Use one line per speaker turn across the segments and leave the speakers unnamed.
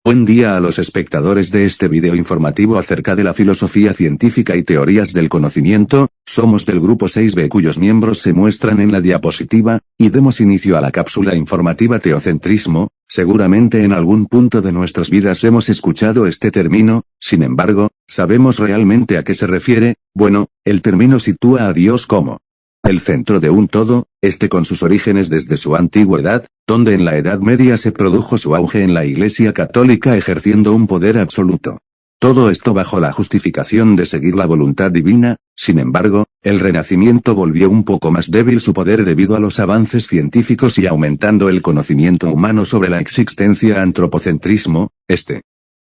Buen día a los espectadores de este video informativo acerca de la filosofía científica y teorías del conocimiento. Somos del grupo 6B cuyos miembros se muestran en la diapositiva, y demos inicio a la cápsula informativa teocentrismo. Seguramente en algún punto de nuestras vidas hemos escuchado este término, sin embargo, ¿sabemos realmente a qué se refiere? Bueno, el término sitúa a Dios como el centro de un todo, con sus orígenes desde su antigüedad, donde en la Edad Media se produjo su auge en la Iglesia Católica ejerciendo un poder absoluto. Todo esto bajo la justificación de seguir la voluntad divina. Sin embargo, el Renacimiento volvió un poco más débil su poder debido a los avances científicos y aumentando el conocimiento humano sobre la existencia. Antropocentrismo,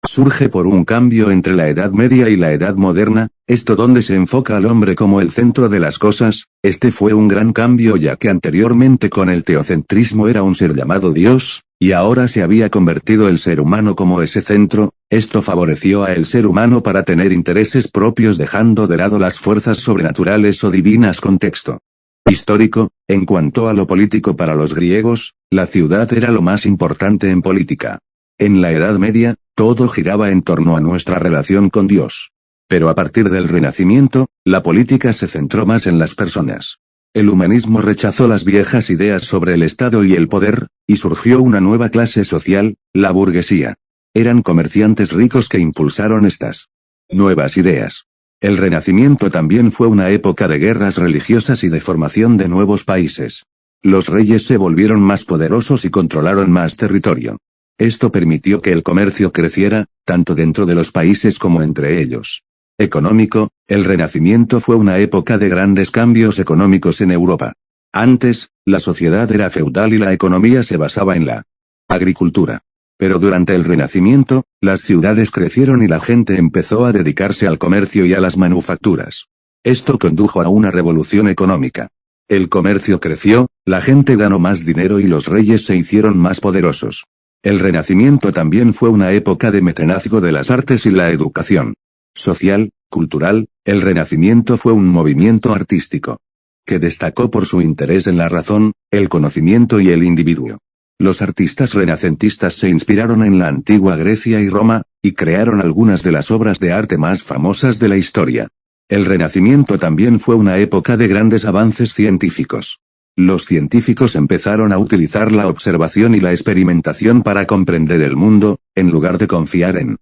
surge por un cambio entre la Edad Media y la Edad Moderna, donde se enfoca al hombre como el centro de las cosas. Fue un gran cambio ya que anteriormente con el teocentrismo era un ser llamado Dios, y ahora se había convertido el ser humano como ese centro. Esto favoreció a el ser humano para tener intereses propios dejando de lado las fuerzas sobrenaturales o divinas. Contexto histórico, en cuanto a lo político para los griegos, la ciudad era lo más importante en política. En la Edad Media, todo giraba en torno a nuestra relación con Dios. Pero a partir del Renacimiento, la política se centró más en las personas. El humanismo rechazó las viejas ideas sobre el Estado y el poder, y surgió una nueva clase social, la burguesía. Eran comerciantes ricos que impulsaron estas nuevas ideas. El Renacimiento también fue una época de guerras religiosas y de formación de nuevos países. Los reyes se volvieron más poderosos y controlaron más territorio. Esto permitió que el comercio creciera, tanto dentro de los países como entre ellos. Económico, el Renacimiento fue una época de grandes cambios económicos en Europa. Antes, la sociedad era feudal y la economía se basaba en la agricultura. Pero durante el Renacimiento, las ciudades crecieron y la gente empezó a dedicarse al comercio y a las manufacturas. Esto condujo a una revolución económica. El comercio creció, la gente ganó más dinero y los reyes se hicieron más poderosos. El Renacimiento también fue una época de mecenazgo de las artes y la educación social, cultural. El Renacimiento fue un movimiento artístico que destacó por su interés en la razón, el conocimiento y el individuo. Los artistas renacentistas se inspiraron en la antigua Grecia y Roma, y crearon algunas de las obras de arte más famosas de la historia. El Renacimiento también fue una época de grandes avances científicos. Los científicos empezaron a utilizar la observación y la experimentación para comprender el mundo, en lugar de confiar en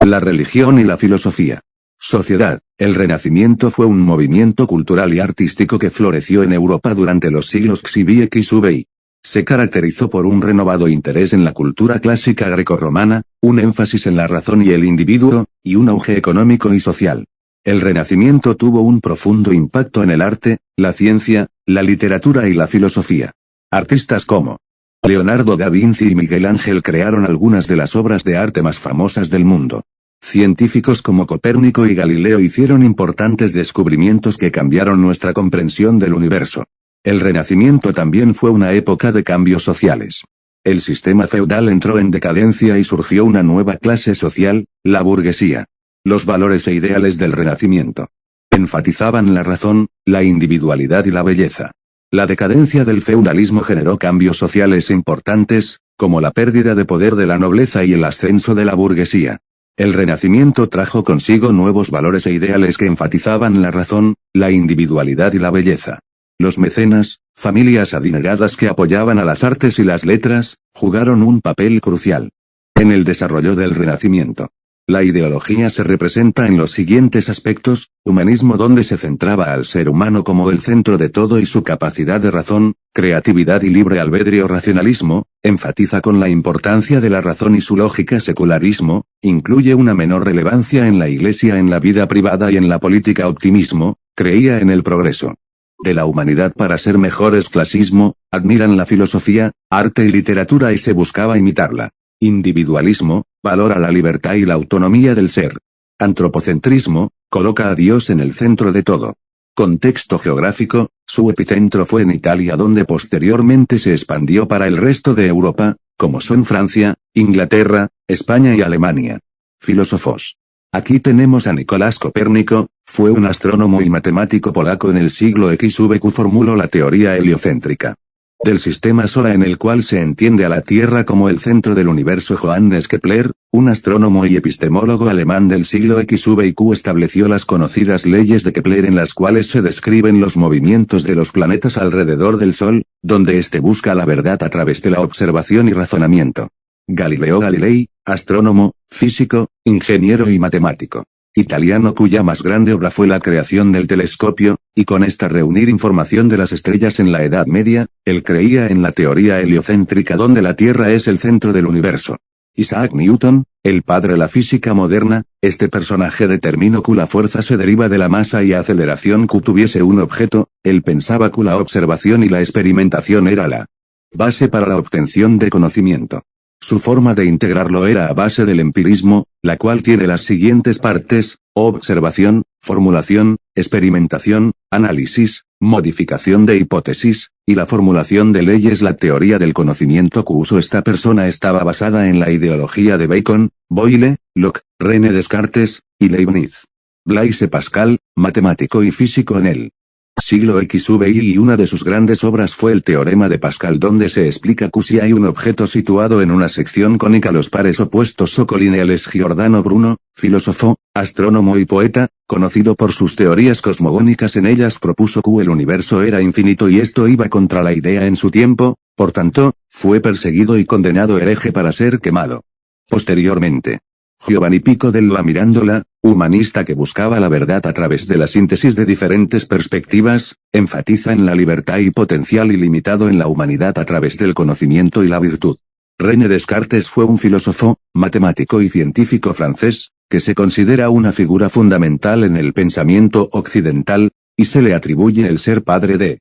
la religión y la filosofía. Sociedad. El Renacimiento fue un movimiento cultural y artístico que floreció en Europa durante los siglos XV. Se caracterizó por un renovado interés en la cultura clásica grecorromana, un énfasis en la razón y el individuo, y un auge económico y social. El Renacimiento tuvo un profundo impacto en el arte, la ciencia, la literatura y la filosofía. Artistas como Leonardo da Vinci y Miguel Ángel crearon algunas de las obras de arte más famosas del mundo. Científicos como Copérnico y Galileo hicieron importantes descubrimientos que cambiaron nuestra comprensión del universo. El Renacimiento también fue una época de cambios sociales. El sistema feudal entró en decadencia y surgió una nueva clase social, la burguesía. Los valores e ideales del Renacimiento enfatizaban la razón, la individualidad y la belleza. La decadencia del feudalismo generó cambios sociales importantes, como la pérdida de poder de la nobleza y el ascenso de la burguesía. El Renacimiento trajo consigo nuevos valores e ideales que enfatizaban la razón, la individualidad y la belleza. Los mecenas, familias adineradas que apoyaban a las artes y las letras, jugaron un papel crucial en el desarrollo del Renacimiento. La ideología se representa en los siguientes aspectos: humanismo donde se centraba al ser humano como el centro de todo y su capacidad de razón, creatividad y libre albedrío. Racionalismo, enfatiza con la importancia de la razón y su lógica. Secularismo, incluye una menor relevancia en la Iglesia en la vida privada y en la política. Optimismo, creía en el progreso de la humanidad para ser mejores. Clasismo, admiran la filosofía, arte y literatura y se buscaba imitarla. Individualismo, valora la libertad y la autonomía del ser. Antropocentrismo, coloca a Dios en el centro de todo. Contexto geográfico, su epicentro fue en Italia donde posteriormente se expandió para el resto de Europa, como son Francia, Inglaterra, España y Alemania. Filósofos. Aquí tenemos a Nicolás Copérnico, fue un astrónomo y matemático polaco en el siglo XV. Formuló la teoría heliocéntrica del sistema solar en el cual se entiende a la Tierra como el centro del universo. Johannes Kepler, un astrónomo y epistemólogo alemán del siglo XV estableció las conocidas leyes de Kepler en las cuales se describen los movimientos de los planetas alrededor del Sol, donde éste busca la verdad a través de la observación y razonamiento. Galileo Galilei, astrónomo, físico, ingeniero y matemático italiano cuya más grande obra fue la creación del telescopio, y con esta reunir información de las estrellas en la Edad Media, él creía en la teoría heliocéntrica donde la Tierra es el centro del universo. Isaac Newton, el padre de la física moderna, este personaje determinó que la fuerza se deriva de la masa y aceleración que tuviese un objeto, él pensaba que la observación y la experimentación era la base para la obtención de conocimiento. Su forma de integrarlo era a base del empirismo, la cual tiene las siguientes partes: observación, formulación, experimentación, análisis, modificación de hipótesis, y la formulación de leyes. La teoría del conocimiento que usó esta persona estaba basada en la ideología de Bacon, Boyle, Locke, René Descartes, y Leibniz. Blaise Pascal, matemático y físico en el siglo XV y una de sus grandes obras fue el Teorema de Pascal, donde se explica que si hay un objeto situado en una sección cónica los pares opuestos son colineales. Giordano Bruno, filósofo, astrónomo y poeta, conocido por sus teorías cosmogónicas, en ellas propuso que el universo era infinito y esto iba contra la idea en su tiempo, por tanto, fue perseguido y condenado hereje para ser quemado. Posteriormente, Giovanni Pico della Mirandola, humanista que buscaba la verdad a través de la síntesis de diferentes perspectivas, enfatiza en la libertad y potencial ilimitado en la humanidad a través del conocimiento y la virtud. René Descartes fue un filósofo, matemático y científico francés, que se considera una figura fundamental en el pensamiento occidental, y se le atribuye el ser padre de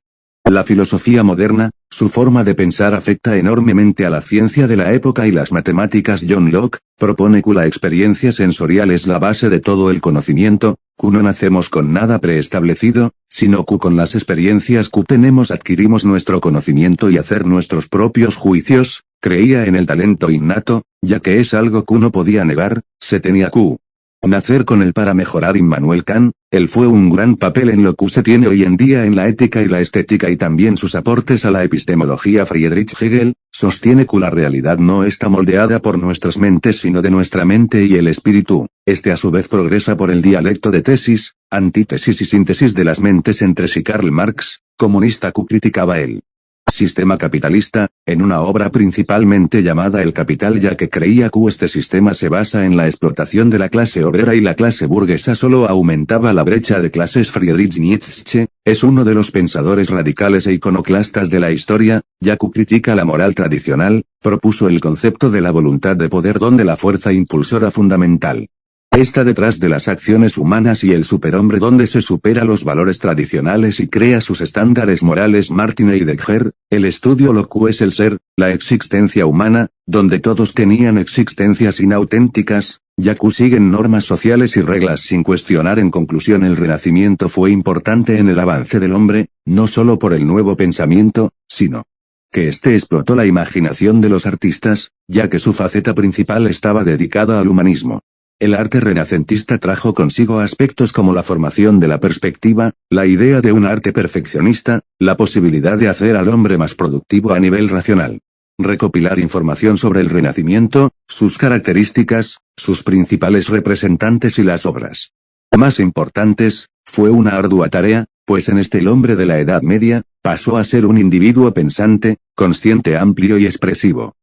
la filosofía moderna. Su forma de pensar afecta enormemente a la ciencia de la época y las matemáticas. John Locke propone que la experiencia sensorial es la base de todo el conocimiento, que no nacemos con nada preestablecido, sino que con las experiencias que tenemos adquirimos nuestro conocimiento y hacer nuestros propios juicios. Creía en el talento innato, ya que es algo que uno podía negar, se tenía que nacer con él para mejorar. Immanuel Kant, él fue un gran papel en lo que se tiene hoy en día en la ética y la estética y también sus aportes a la epistemología. Friedrich Hegel, sostiene que la realidad no está moldeada por nuestras mentes sino de nuestra mente y el espíritu. Este a su vez progresa por el dialecto de tesis, antítesis y síntesis de las mentes entre sí. Karl Marx, comunista que criticaba el sistema capitalista, en una obra principalmente llamada El Capital, ya que creía que este sistema se basa en la explotación de la clase obrera y la clase burguesa solo aumentaba la brecha de clases. Friedrich Nietzsche, es uno de los pensadores radicales e iconoclastas de la historia, ya que critica la moral tradicional, propuso el concepto de la voluntad de poder donde la fuerza impulsora fundamental está detrás de las acciones humanas y el superhombre donde se supera los valores tradicionales y crea sus estándares morales. Martin Heidegger, el estudio lo que es el ser, la existencia humana, donde todos tenían existencias inauténticas, ya que siguen normas sociales y reglas sin cuestionar. En conclusión, el Renacimiento fue importante en el avance del hombre, no solo por el nuevo pensamiento, sino que este explotó la imaginación de los artistas, ya que su faceta principal estaba dedicada al humanismo. El arte renacentista trajo consigo aspectos como la formación de la perspectiva, la idea de un arte perfeccionista, la posibilidad de hacer al hombre más productivo a nivel racional. Recopilar información sobre el Renacimiento, sus características, sus principales representantes y las obras más importantes, fue una ardua tarea, pues en este el hombre de la Edad Media, pasó a ser un individuo pensante, consciente, amplio y expresivo.